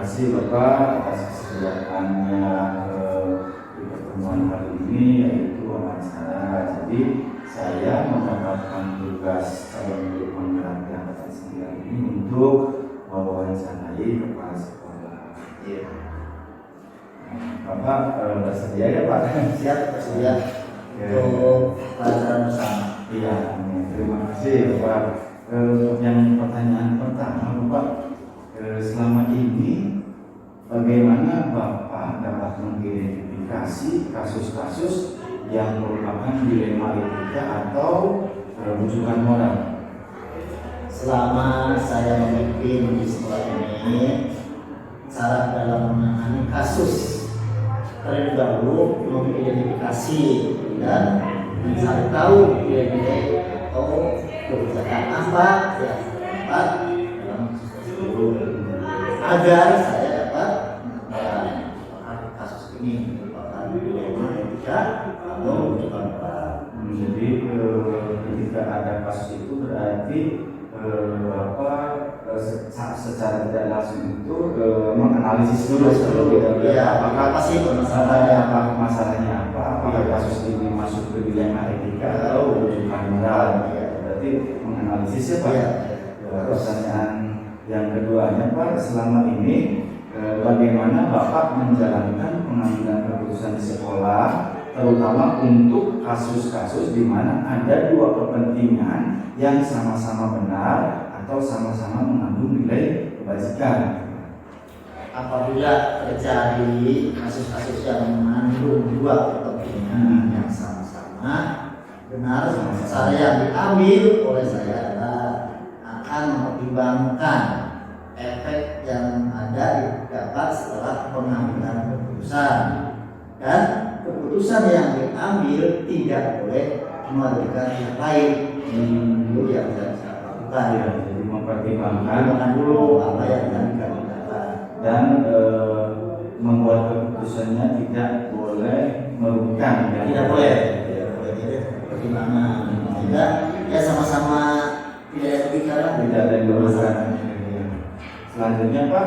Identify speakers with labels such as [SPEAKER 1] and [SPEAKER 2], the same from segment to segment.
[SPEAKER 1] kasih Bapak atas kesediaannya di pertemuan kali ini, yaitu wawancara. Jadi saya mendapatkan tugas calon guru penggerak angkatan 9 ini untuk mewawancarai kepala sekolah.
[SPEAKER 2] Iya.
[SPEAKER 1] Bapak bersedia ya Pak?
[SPEAKER 2] Siap, bersedia untuk pelajaran bersama.
[SPEAKER 1] Iya, terima kasih Bapak. Untuk yang pertanyaan pertama Bapak, selama ini bagaimana Bapak dapat mengidentifikasi kasus-kasus yang merupakan dilema etika atau rujukan moral?
[SPEAKER 2] Selama saya memimpin di sekolah ini, cara dalam menangani kasus terlebih dahulu mengidentifikasi dan mencari tahu nilai-nilai atau kebijakan apa yang dapat dalam tersebut agar saya dapat menangani kasus ini merupakan dilema etika atau rujukan moral.
[SPEAKER 1] Jadi ketika ada kasus itu berarti secara tidak langsung itu menganalisis dulu apakah
[SPEAKER 2] sih
[SPEAKER 1] masalahnya apakah kasus ini masuk ke dilema etika atau rujukan moral. Berarti menganalisis ya Pak. Pertanyaan yang keduanya Pak, selama ini bagaimana Bapak menjalankan pengambilan keputusan di sekolah, terutama untuk kasus-kasus di mana ada dua kepentingan yang sama-sama benar atau sama-sama mengandung nilai kebajikan?
[SPEAKER 2] Apabila terjadi kasus-kasus yang mengandung dua kepentingan yang sama-sama benar, cara yang diambil oleh saya adalah akan mempertimbangkan efek yang ada didapat setelah pengambilan keputusan, dan keputusan yang diambil tidak boleh merugikan yang lain. Itu yang bisa lakukan.
[SPEAKER 1] Ya, jadi mempertimbangkan
[SPEAKER 2] dulu apa yang akan dilakukan
[SPEAKER 1] dan membuat keputusannya tidak boleh merugikan.
[SPEAKER 2] Tidak boleh pertimbangan. Tidak, ya sama-sama tidak merugikan.
[SPEAKER 1] Tidak ada yang merugikan. Selanjutnya Pak,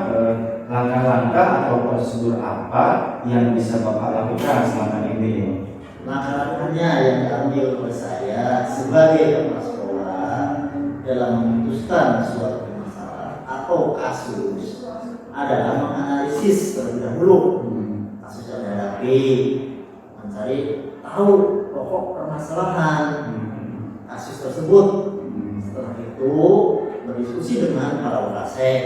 [SPEAKER 1] langkah-langkah atau prosedur apa yang bisa Bapak lakukan selama ini?
[SPEAKER 2] Langkah-langkahnya yang diambil oleh saya sebagai kepala sekolah dalam memutuskan suatu masalah atau kasus adalah menganalisis terlebih dahulu kasus yang dihadapi, mencari tahu pokok permasalahan kasus tersebut. Setelah itu berdiskusi dengan para wakasek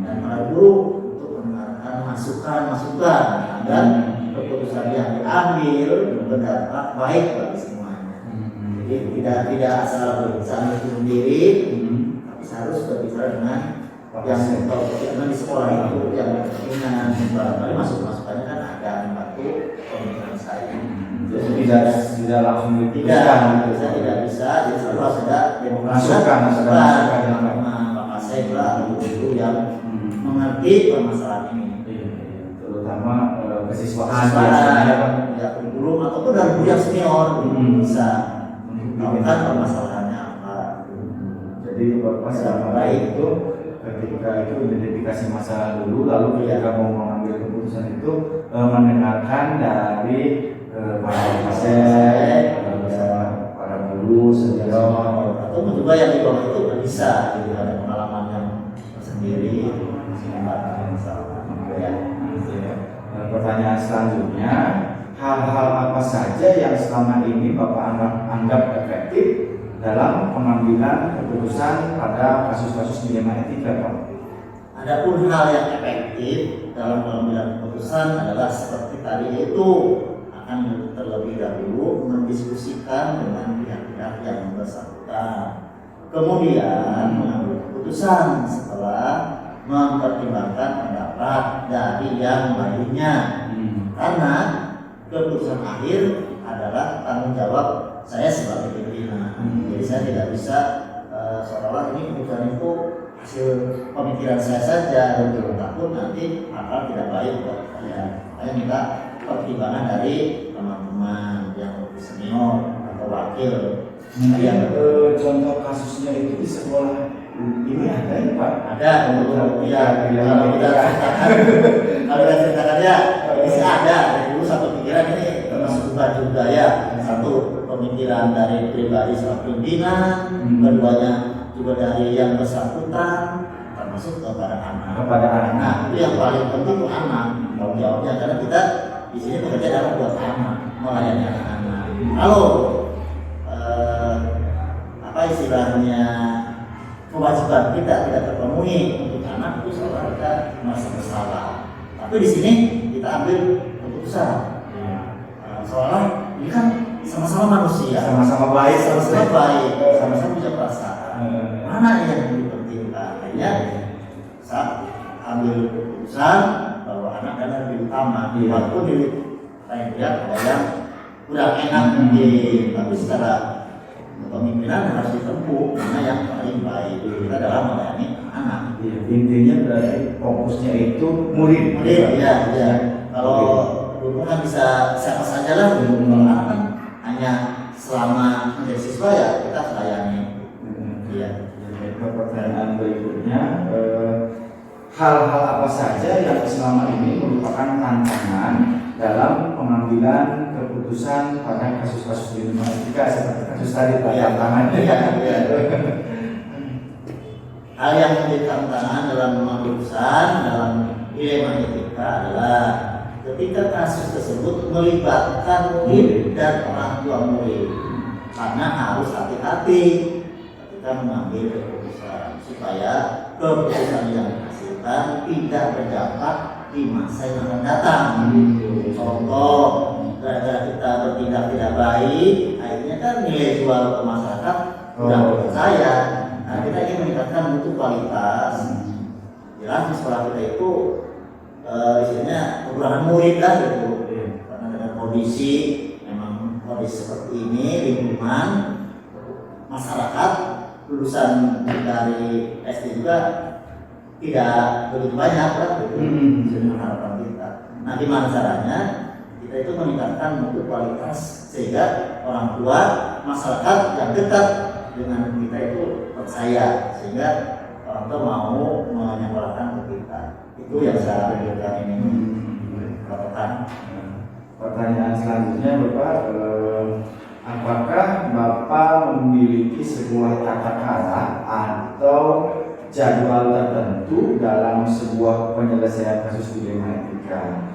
[SPEAKER 2] dan para guru untuk mendengarkan masukan-masukan agar keputusan yang diambil berdampak baik bagi semuanya. Jadi tidak asal berbicara sendiri, tapi harus berbicara dengan yang karena di sekolah itu yang berkepentingan. Barangkali masukannya kan ada membantu pemikiran saya.
[SPEAKER 1] Jadi tidak langsung diputuskan.
[SPEAKER 2] Saya tidak bisa. Jadi selalu harus ada
[SPEAKER 1] masukan
[SPEAKER 2] yang Bapak saya lah guru yang mengerti permasalahan ini.
[SPEAKER 1] Terutama kesiswaan biasanya
[SPEAKER 2] ya kurikulum ataupun dari guru yang senior bisa mengetahui permasalahannya apa.
[SPEAKER 1] Jadi Bapak selama baik itu ketika itu identifikasi masalah dulu, lalu ketika mau mengambil keputusan itu mendengarkan dari para dosen, para guru, senior,
[SPEAKER 2] ataupun juga yang di bawah itu bisa jadi ada pengalaman yang tersendiri.
[SPEAKER 1] Pertanyaan selanjutnya, hal-hal apa saja yang selama ini Bapak anggap efektif dalam pengambilan keputusan pada kasus-kasus dilema etika, Pak?
[SPEAKER 2] Adapun hal yang efektif dalam pengambilan keputusan adalah seperti tadi, itu akan terlebih dahulu mendiskusikan dengan pihak-pihak yang bersangkutan, kemudian mengambil keputusan setelah mempertimbangkan pendapat dari yang lainnya. Karena keputusan akhir adalah tanggung jawab saya sebagai pimpinan. Jadi saya tidak bisa seolah ini keputusan itu hasil pemikiran saya saja, dan takut nanti akan tidak baik buat saya. Saya minta pertimbangan dari teman-teman yang lebih senior atau wakil.
[SPEAKER 1] Yang contoh kasusnya itu di sekolah ini ada ya Pak?
[SPEAKER 2] Ada, ya. Kalau kita ceritakan ya, ini sih ada. Dari dulu satu pikiran ini termasuk juga ya. Satu pemikiran dari pribadi seorang pimpinan, keduanya juga dari yang bersangkutan, termasuk kepada anak. Nah, itu yang paling penting itu anak. Tanggung jawabnya karena kita di sini bekerja adalah buat anak, melayani anak-anak. Kalau apa istilahnya kewajiban kita tidak terpenuhi untuk anak, itu seolah kita merasa bersalah. Tapi di sini kita ambil keputusan. Soalnya ini kan sama-sama manusia,
[SPEAKER 1] sama-sama baik,
[SPEAKER 2] sama-sama punya perasaan. Mana yang lebih penting? Akhirnya saya ambil keputusan bahwa anak adalah lebih utama. Walaupun di lain pihak ada yang kurang enak mungkin, tapi secara kepemimpinan harus ditempuh mana yang paling baik. Kita dalam melayani anak.
[SPEAKER 1] Intinya berarti fokusnya itu murid.
[SPEAKER 2] Ya. Kalau dulu kan bisa siapa saja lah, kalau anak kan hanya selama menjadi siswa ya kita melayani. Iya.
[SPEAKER 1] Pertanyaan berikutnya, hal-hal apa saja yang selama ini merupakan tantangan dalam pengambilan keputusan pada kasus-kasus di etika seperti kasus tadi tantangannya?
[SPEAKER 2] Hal yang menjadi tantangan dalam mengambil keputusan dalam dilema etika adalah ketika kasus tersebut melibatkan murid dan orang tua murid, karena harus hati-hati ketika mengambil keputusan supaya keputusan yang dihasilkan tidak berdampak di masa yang akan datang. Contoh, gara-gara kita bertindak tidak baik, akhirnya kan nilai jual ke masyarakat kurang percaya. Nah, kita ingin meningkatkan mutu kualitas. Jelas di sekolah kita itu istilahnya kekurangan murid lah gitu. Karena dengan kondisi memang kondisi seperti ini, lingkungan masyarakat lulusan dari SD juga tidak begitu banyak lah gitu. Dengan harapan kita. Nah, gimana caranya? Kita itu meningkatkan mutu kualitas sehingga orang tua, masyarakat yang dekat dengan kita itu percaya, sehingga orang tua mau menyekolahkan ke kita. Itu yang saya berikan ini katakan.
[SPEAKER 1] Pertanyaan selanjutnya Bapak, apakah Bapak memiliki sebuah tata cara atau jadwal tertentu dalam sebuah penyelesaian kasus dilema etika?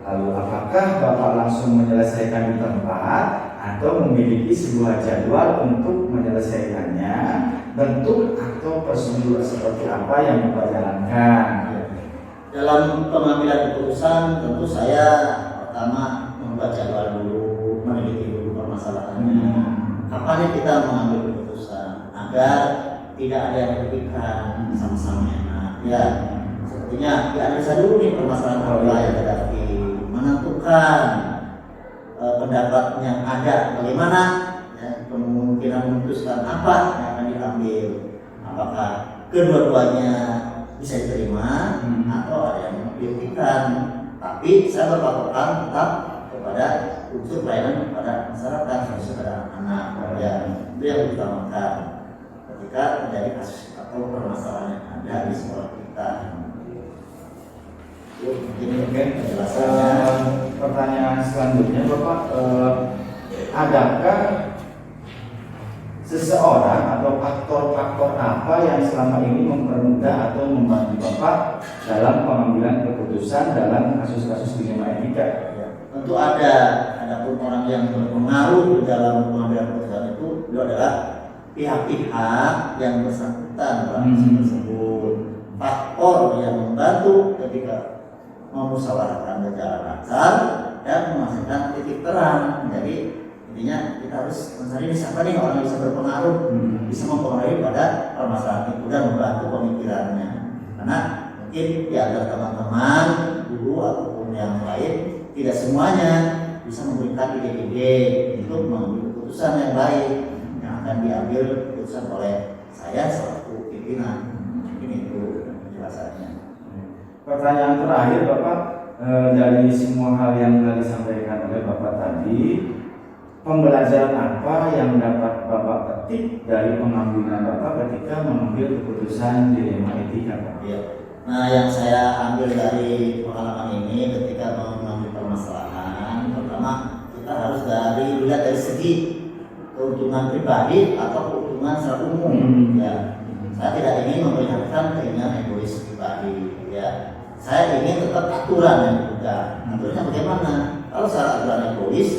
[SPEAKER 1] Lalu apakah Bapak langsung menyelesaikan di tempat atau memiliki sebuah jadwal untuk menyelesaikannya? Bentuk atau prosedur seperti apa yang Bapak jalankan?
[SPEAKER 2] Dalam pengambilan keputusan tentu saya pertama membuat jadwal dulu, meneliti dulu permasalahannya. Kapan kita mengambil keputusan agar tidak ada yang merugikan, sama-sama enak. Ya, sepertinya dianalisa dulu nih permasalahan apa yang terjadi, menentukan pendapat yang ada bagaimana, ya, kemungkinan memutuskan apa yang akan diambil, apakah kedua-duanya bisa diterima atau ada yang dirugikan. Tapi saya berpatokan tetap kepada unsur pelayanan kepada masyarakat, khususnya kepada anak-anak. Ya, itu yang diutamakan ketika terjadi kasus atau permasalahan yang ada di sekolah kita.
[SPEAKER 1] Oke. Pertanyaan selanjutnya Bapak, adakah seseorang atau faktor-faktor apa yang selama ini mempermudah atau membantu Bapak dalam pengambilan keputusan dalam kasus-kasus dilema etika?
[SPEAKER 2] Ya, tentu adapun orang yang berpengaruh dalam pengambilan keputusan itu adalah pihak-pihak yang bersangkutan dalam kasus tersebut. Faktor yang membantu ketika memusyawarahkan berjalan lancar dan menghasilkan titik terang. Jadi intinya kita harus mencari siapa nih orang yang bisa berpengaruh, bisa mempengaruhi pada permasalahan itu dan membantu pemikirannya. Karena mungkin di antara teman-teman, guru ataupun yang lain tidak semuanya bisa memberikan ide-ide untuk mengambil keputusan yang baik yang akan diambil keputusan oleh saya selaku pimpinan. Mungkin itu penjelasannya.
[SPEAKER 1] Pertanyaan terakhir Bapak, dari semua hal yang telah disampaikan oleh Bapak tadi, pembelajaran apa yang dapat Bapak tip dari pengambilan Bapak ketika mengambil keputusan dilema etika, Pak?
[SPEAKER 2] Iya. Nah, yang saya ambil dari pengalaman ini ketika mengambil permasalahan, pertama kita harus lihat dari segi keuntungan pribadi atau keuntungan secara umum. Ya, saya tidak ingin memperlihatkan keinginan egois pribadi. Ya, saya ingin tetap aturan yang dipegang. Aturannya bagaimana? Kalau secara aturan egois,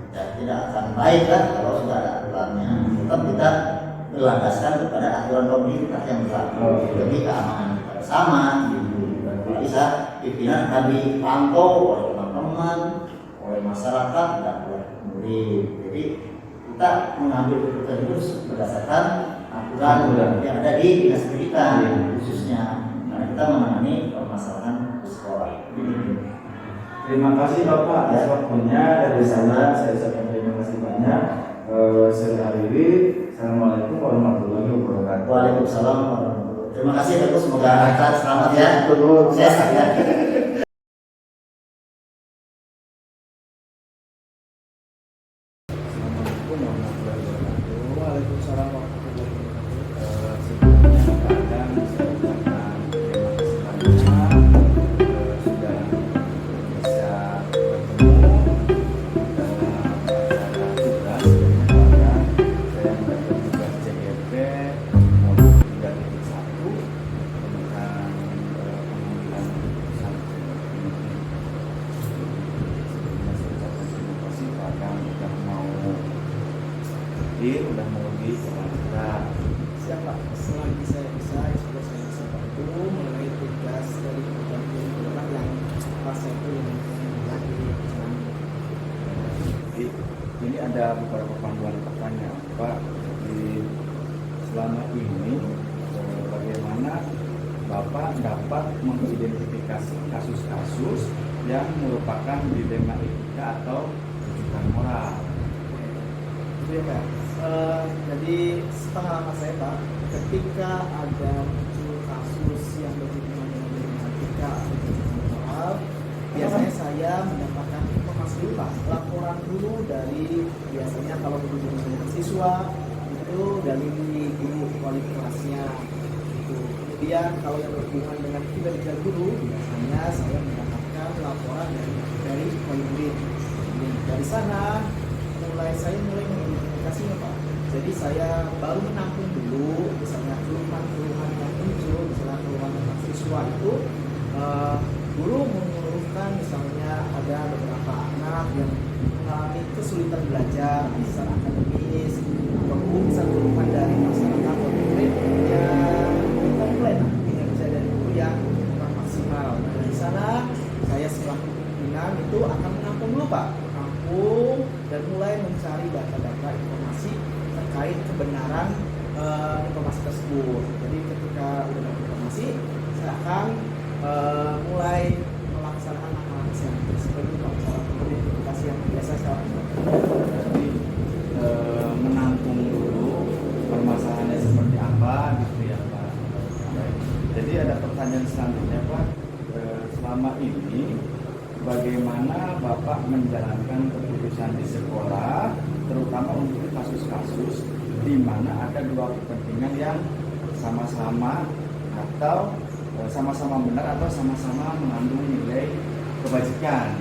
[SPEAKER 2] ya tidak akan baik kan kalau sudah ada aturannya. Tetap kita berlandaskan kepada aturan pemerintah yang berlaku demi keamanan kita bersama. Gitu. Bisa pimpinan akan dipantau oleh teman-teman, oleh masyarakat dan oleh murid. Jadi kita mengambil keputusan itu berdasarkan aturan yang ada di dinas pendidikan khususnya karena kita menangani permasalahan di sekolah.
[SPEAKER 1] Terima kasih Bapak atas waktunya. Dari saya ucapkan terima kasih banyak. Saya akhiri. Assalamualaikum warahmatullahi wabarakatuh.
[SPEAKER 2] Waalaikumsalam warahmatullahi wabarakatuh. Terima kasih Bapak, semoga selamat ya. Sehat ya.
[SPEAKER 1] Udah mau lebih kita
[SPEAKER 3] siapa selagi saya bisa insya Allah saya bisa bantu mengenai tugas dari pemerintah yang pas itu yang lagi
[SPEAKER 1] ini ada beberapa panduan pertanyaan Pak. Selama ini bagaimana Bapak dapat mengidentifikasi kasus-kasus yang merupakan dilema etika atau rujukan moral?
[SPEAKER 3] Itu ya Pak. Jadi pengalaman saya Pak, ketika ada muncul kasus yang berhubungan dengan dilema etika atau rujukan moral, biasanya saya mendapatkan informasi dulu Pak, laporan dulu dari biasanya kalau berhubungan dengan siswa itu dari guru wali kelasnya itu. Kemudian kalau yang berhubungan dengan kinerja guru, biasanya saya mendapatkan laporan dari wali murid. Dari sana saya mulai mengidentifikasinya Pak. Jadi saya baru menampung dulu misalnya keluhan-keluhan yang muncul, misalnya keluhan tentang siswa itu guru mengeluhkan misalnya ada beberapa anak yang mengalami kesulitan belajar secara akademis ataupun bisa keluhan dari masyarakat atau murid yang komplain kinerja dari guru yang kurang maksimal. Nah, dari sana saya selaku pimpinan itu akan menampung dulu Pak, dan mulai mencari data-data informasi terkait kebenaran informasi tersebut. Jadi ketika sudah dapat informasi, saya akan mulai melaksanakan langkah-langkah selanjutnya seperti cara identifikasi yang biasa saya lakukan.
[SPEAKER 1] Jadi menampung dulu permasalahannya seperti apa gitu ya Pak. Jadi ada pertanyaan selanjutnya Pak. Selama ini bagaimana Bapak menjalankan keputusan di sekolah, terutama untuk kasus-kasus di mana ada dua kepentingan yang sama-sama atau sama-sama benar atau sama-sama mengandung nilai kebajikan.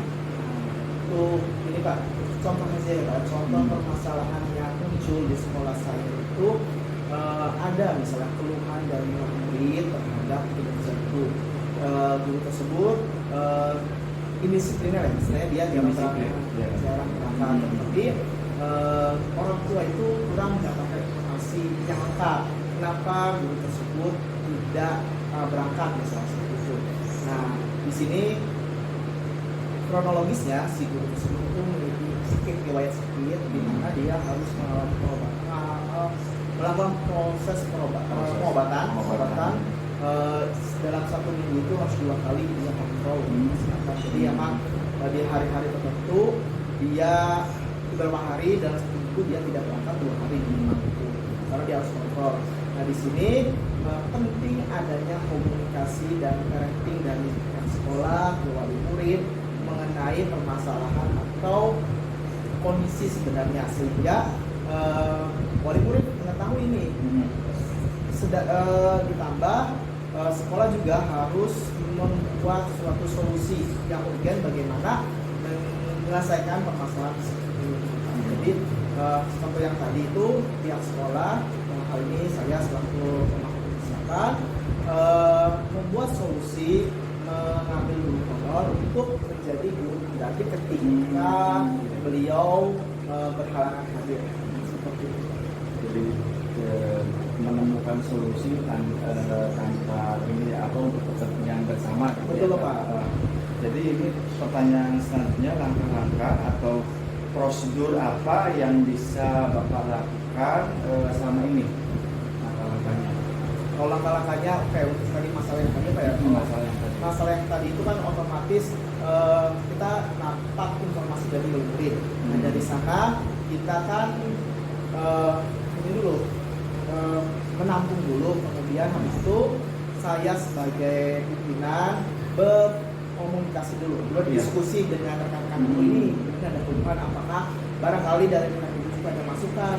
[SPEAKER 3] Untuk ini Pak, contoh saja ya Pak, contoh permasalahan yang muncul di sekolah saya itu ada misalnya keluhan dari murid terhadap kinerja guru. Guru tersebut indisipliner ya, misalnya dia jarang berangkat, tapi orang tua itu kurang mendapatkan informasi yang lengkap kenapa guru tersebut tidak berangkat misalnya seperti itu. Nah di sini kronologisnya si guru tersebut itu memiliki sedikit riwayat sakit di mana dia harus melakukan proses pengobatan. Dalam satu minggu itu harus 2 kali dia kontrol kesehatan. Jadi emang di hari-hari tertentu dia beberapa hari dalam satu minggu dia tidak berangkat 2 hari minimal itu karena dia harus kontrol. Nah di sini penting adanya komunikasi dan parenting dari pihak sekolah ke wali murid mengenai permasalahan atau kondisi sebenarnya sehingga wali murid mengetahui ditambah sekolah juga harus membuat suatu solusi yang urgen bagaimana menyelesaikan permasalahan tersebut. Jadi contoh yang tadi itu pihak sekolah, dalam hal ini saya selaku pemangku kesehatan, membuat solusi mengambil guru honor untuk menjadi guru pengganti ketika beliau berhalangan hadir seperti itu.
[SPEAKER 1] Jadi menemukan solusi tanpa ini apa untuk kepentingan bersama.
[SPEAKER 3] Betul, Pak.
[SPEAKER 1] Jadi ini pertanyaan selanjutnya, langkah-langkah atau prosedur apa yang bisa Bapak lakukan selama ini? Langkah-langkahnya.
[SPEAKER 3] Kalau langkah-langkahnya kayak untuk tadi masalah yang tadi Pak ya. Masalah yang tadi itu kan otomatis kita dapat informasi dari murid. Nah dari sana kita kan ini dulu menampung dulu, kemudian habis itu saya sebagai pimpinan berkomunikasi dulu, berdiskusi dengan rekan-rekan ini ada keluhan apakah barangkali dari rekan itu juga ada masukan,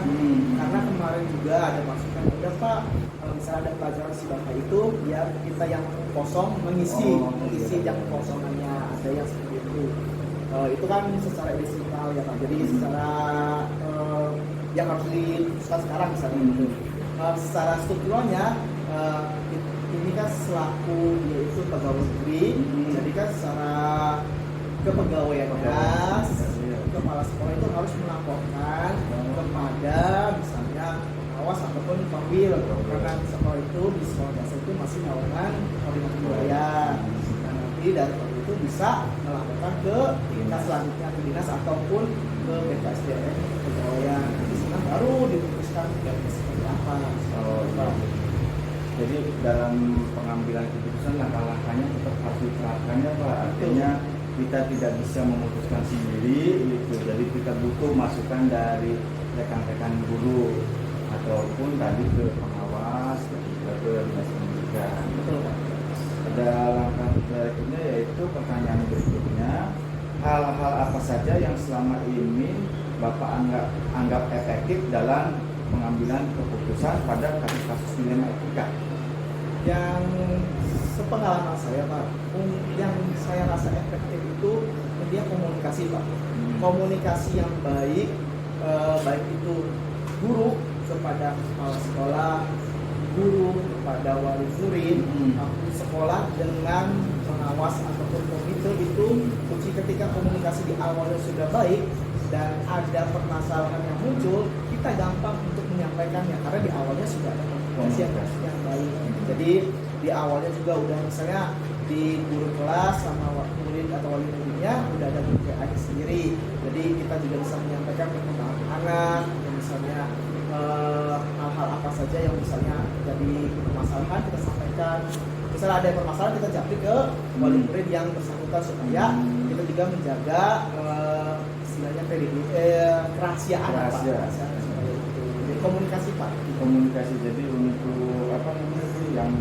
[SPEAKER 3] karena kemarin juga ada masukan udah Pak, kalau misalnya ada pelajaran si Bapak itu ya kita yang kosong mengisi yang kosongannya, ada yang seperti itu. Itu kan secara editorial ya Pak, jadi secara yang harus diputuskan sekarang misalnya gitu. Secara strukturalnya ini kan selaku yaitu pegawai negeri, jadi kan secara kepegawaian kepala sekolah itu harus melaporkan kepada misalnya awas ataupun pambil, karena sekolah itu di sekolah dasar itu masih naungan koordinasi wilayah. Nah nanti dari itu bisa melaporkan ke tingkat selanjutnya ke dinas ataupun ke BKSDM kepegawaian. Di sana baru diputuskan seperti apa.
[SPEAKER 1] Jadi dalam pengambilan keputusan langkah-langkahnya tetap harus diterapkannya Pak. Artinya kita tidak bisa memutuskan sendiri gitu. Jadi kita butuh masukan dari rekan-rekan guru ataupun tadi ke pengawas dan juga ke dinas pendidikan.
[SPEAKER 3] Betul Pak.
[SPEAKER 1] Ada langkah berikutnya yaitu pertanyaan berikutnya, hal-hal apa saja yang selama ini Bapak anggap efektif dalam pengambilan keputusan pada kasus-kasus dilema etika?
[SPEAKER 3] Yang sepengalaman saya Pak, yang saya rasa efektif itu dia komunikasi Pak. Komunikasi yang baik, baik itu guru kepada kepala sekolah, guru kepada wali murid, sekolah dengan pengawas ataupun komite itu kunci. Ketika komunikasi di awalnya sudah baik dan ada permasalahan yang muncul, kita gampang untuk menyampaikannya karena di awalnya sudah ada komunikasi yang baik. Jadi di awalnya juga udah misalnya di guru kelas sama murid atau wali muridnya udah ada GPA sendiri. Jadi kita juga bisa menyampaikan perkembangan anak, misalnya hal-hal apa saja yang misalnya jadi permasalahan kita sampaikan. Misalnya ada permasalahan kita japri ke wali murid yang bersangkutan supaya kita juga menjaga istilahnya kerahasiaan Pak. Jadi komunikasi Pak.
[SPEAKER 1] Komunikasi, jadi untuk apa namanya itu yang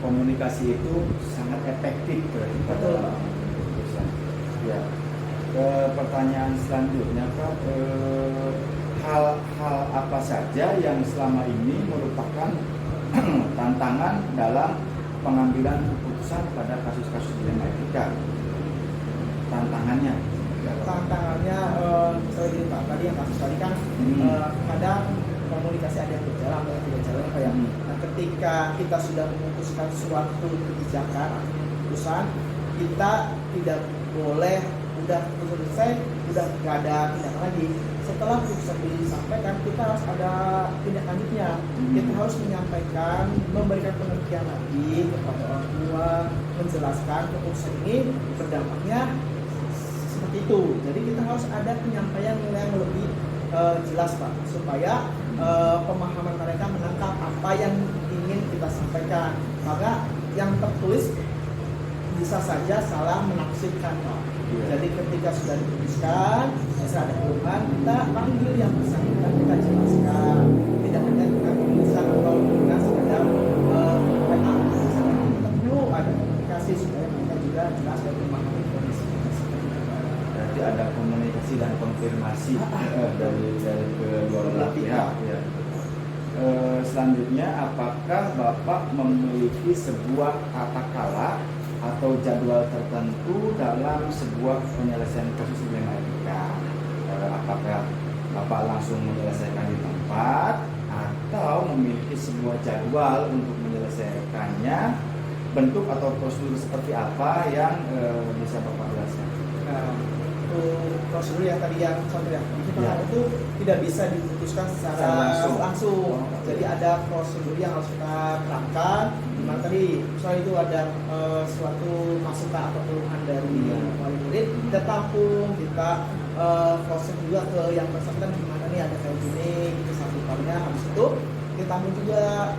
[SPEAKER 1] komunikasi itu sangat efektif berarti.
[SPEAKER 3] Betul.
[SPEAKER 1] Ya. Pertanyaan selanjutnya Pak, hal-hal apa saja yang selama ini merupakan tantangan dalam pengambilan keputusan pada kasus-kasus dilema etika? Tantangannya misalnya
[SPEAKER 3] gini Pak, tadi yang kasus tadi kan kadang komunikasi ada yang berjalan atau tidak jalan kayak. Nah ketika kita sudah memutuskan suatu kebijakan atau keputusan, kita tidak boleh udah selesai, udah nggak ada tindakan lagi. Setelah keputusan disampaikan, kita harus ada tindak lanjutnya. Kita harus menyampaikan, memberikan pengertian lagi kepada orang tua, menjelaskan keputusan ini berdampaknya seperti itu. Jadi kita harus ada penyampaian yang lebih jelas Pak, supaya pemahaman mereka menangkap apa yang ingin kita sampaikan. Maka yang tertulis bisa saja salah menafsirkan Pak. Jadi ketika sudah diputuskan, bisa ada keluhan, kita panggil yang bersangkutan, kita jelaskan. Tidak hanya dengan tulisan atau dengan sekedar WA. Kita perlu ada komunikasi supaya mereka juga jelas dan memahami kondisi.
[SPEAKER 1] Berarti ada komunikasi dan konfirmasi dari kedua belah pihak. Ya. selanjutnya, apakah Bapak memiliki sebuah tata kala atau jadwal tertentu dalam sebuah penyelesaian kasus dilematika? Apakah Bapak langsung menyelesaikan di tempat atau memiliki sebuah jadwal untuk menyelesaikannya? Bentuk atau prosedur seperti apa yang bisa Bapak jelaskan?
[SPEAKER 3] Nah, untuk prosedur yang tadi yang contoh ya,
[SPEAKER 1] Ya.
[SPEAKER 3] itu tidak bisa diputuskan secara langsung. Jadi ada prosedur yang harus kita terapkan. Dimana tadi misalnya itu ada suatu masukan atau keluhan dari wali murid, kita tampung, kita proses juga ke yang bersangkutan gimana nih ada kayak gini, kita sambungkannya. Habis itu kita tampung juga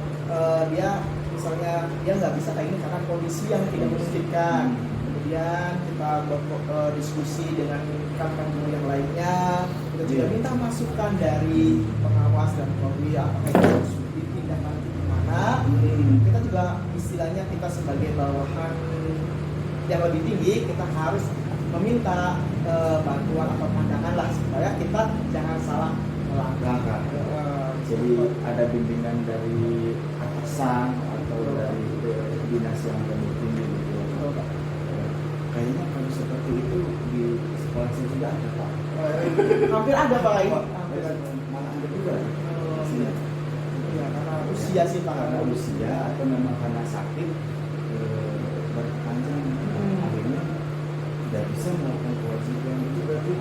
[SPEAKER 3] dia misalnya dia nggak bisa kayak ini karena kondisi yang tidak memungkinkan. Kemudian kita diskusi dengan rekan-rekan guru yang lainnya. Kita juga minta masukan dari pengawas dan polri apakah itu harus dipindahkan ke mana. Kita juga istilahnya kita sebagai bawahan yang lebih tinggi, kita harus meminta bantuan atau pandangan lah supaya kita jangan salah melangkah.
[SPEAKER 1] Jadi ada bimbingan dari atasan atau dari dinas yang lebih tinggi gitu. Kayaknya kalau seperti itu di sekolah saya juga ada, Pak.
[SPEAKER 3] Hampir ada, Pak.
[SPEAKER 1] Hampir malah ada juga.
[SPEAKER 3] Ya, karena usia sih, Pak.
[SPEAKER 1] Karena usia atau memang karena sakit berpanjang, akhirnya tidak bisa melakukan kewajiban itu, berarti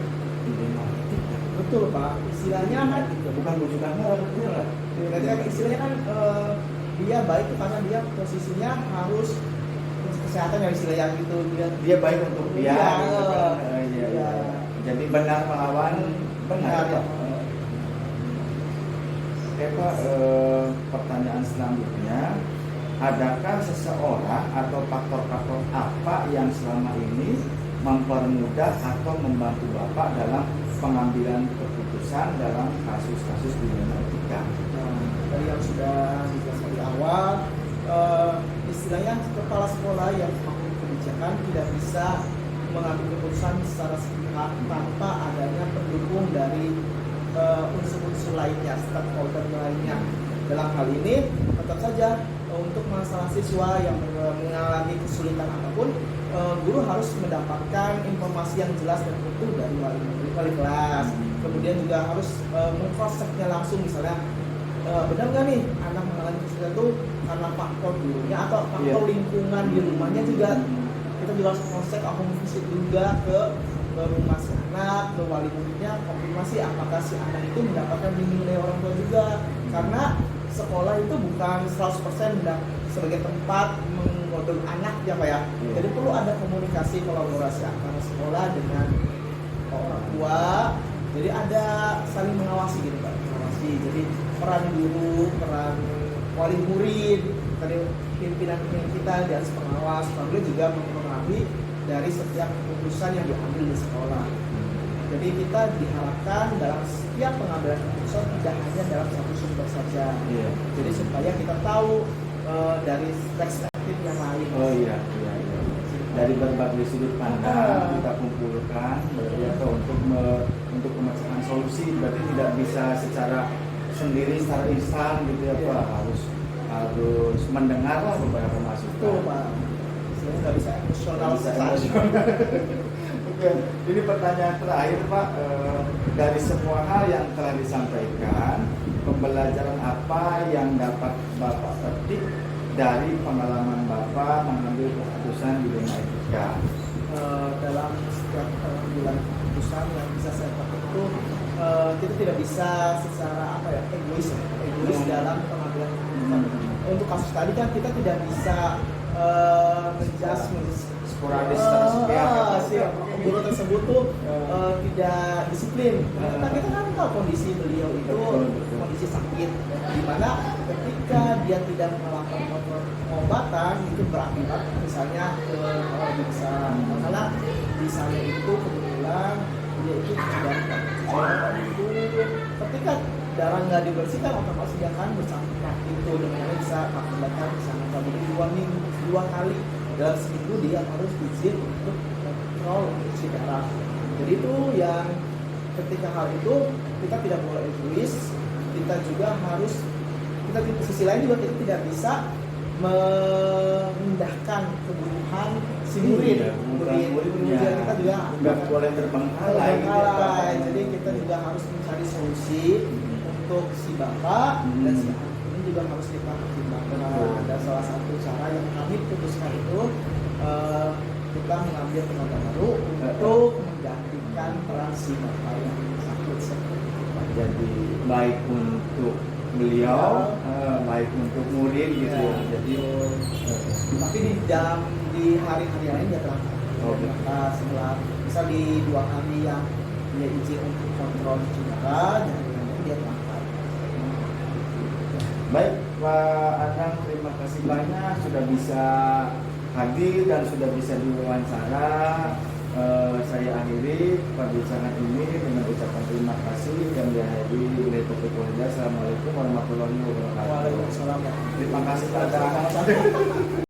[SPEAKER 1] dilematika.
[SPEAKER 3] Betul, Pak. Istilahnya kan
[SPEAKER 1] bukan rujukan moral, betul lah.
[SPEAKER 3] berarti kan istilahnya kan dia baik itu karena dia posisinya harus kesehatan ya istilah yang itu
[SPEAKER 1] Dia baik untuk dia.
[SPEAKER 3] Iya.
[SPEAKER 1] Gitu kan. Iya. Jadi benar melawan benar.
[SPEAKER 3] Ya.
[SPEAKER 1] Pak, pertanyaan selanjutnya, adakah seseorang atau faktor-faktor apa yang selama ini mempermudah atau membantu Bapak dalam pengambilan keputusan dalam kasus-kasus dilematika?
[SPEAKER 3] Dari yang sudah dijelaskan di awal, istilahnya kepala sekolah yang mengambil kebijakan tidak bisa mengambil keputusan secara sepihak tanpa adanya pendukung dari unsur-unsur lainnya, stakeholder lainnya. Dalam hal ini tetap saja untuk masalah siswa yang mengalami kesulitan apapun, guru harus mendapatkan informasi yang jelas dan utuh dari wali kelas. Kemudian juga harus meng-cross-check-nya langsung, misalnya benar nggak nih anak mengalami kesulitan itu karena faktor gurunya atau faktor lingkungan di rumahnya juga. Kita juga harus cross-check, aku visit juga ke rumah si anak, ke wali muridnya, konfirmasi apakah si anak itu mendapatkan bimbingan dari orang tua juga. Karena sekolah itu bukan 100% sebagai tempat menggodok anak ya Pak ya. Jadi perlu ada komunikasi, kolaborasi antara sekolah dengan orang tua. Jadi ada saling mengawasi gitu Pak, mengawasi. Jadi peran guru, peran wali murid, tadi pimpinan kita dan pengawas, lalu juga mempengaruhi dari setiap keputusan yang diambil di sekolah. Jadi kita diharapkan dalam setiap pengambilan keputusan tidak hanya dalam satu sumber saja. Jadi supaya kita tahu dari perspektif yang lain. Dari berbagai sudut pandang kita kumpulkan untuk pemecahan solusi. Berarti tidak bisa secara sendiri, secara instan gitu ya Pak. Harus mendengar lah beberapa masukan. Betul Pak. Saya nggak bisa emosional
[SPEAKER 1] Oke, ini pertanyaan terakhir Pak. Dari semua hal yang telah disampaikan, pembelajaran apa yang dapat Bapak petik dari pengalaman Bapak mengambil keputusan di dunia etika?
[SPEAKER 3] Dalam setiap pengambilan keputusan yang bisa saya petik itu kita tidak bisa secara egois dalam pengambilan keputusan. Untuk kasus tadi kan kita tidak bisa
[SPEAKER 1] sporadis
[SPEAKER 3] si guru tersebut tuh tidak disiplin. Ternyata kita kan tahu kondisi beliau itu kondisi sakit, di mana ketika dia tidak melakukan pengobatan itu berakibat misalnya bisa karena misalnya itu kebetulan dia itu tidak itu ketika darah nggak dibersihkan otomatis dia akan bercampur itu dengan bisa mengakibatkan misalnya dua kali dalam seminggu dia harus izin untuk kontrol cuci darah. Jadi itu yang ketika hal itu kita tidak boleh egois, kita juga harus kita kita di sisi lain juga kita tidak bisa memindahkan kebutuhan si murid.
[SPEAKER 1] Iya, kebutuhan muridnya.
[SPEAKER 3] Kita juga
[SPEAKER 1] nggak boleh terbengkalai.
[SPEAKER 3] terbengkalai. Jadi kita juga harus mencari solusi untuk si bapak dan si anak ini juga harus kita pertimbangkan. Ada salah satu cara yang kami putuskan itu kita mengambil tenaga baru untuk menggantikan peran si bapak yang sakit seperti itu.
[SPEAKER 1] Jadi baik untuk beliau, baik untuk murid gitu ya. Jadi
[SPEAKER 3] Tapi di hari-hari lain dia berangkat. Berangkat setelah misal di 2 hari yang dia izin untuk kontrol cedera, dan dia berangkat.
[SPEAKER 1] baik Pak Adang, terima kasih banyak sudah bisa hadir dan sudah bisa diwawancara. Saya akhiri perbincangan ini dengan ucapan terima kasih dan dihadiri oleh Topik Wajah. Assalamualaikum warahmatullahi wabarakatuh.
[SPEAKER 3] Waalaikumsalam.
[SPEAKER 1] Terima kasih Pak Adang.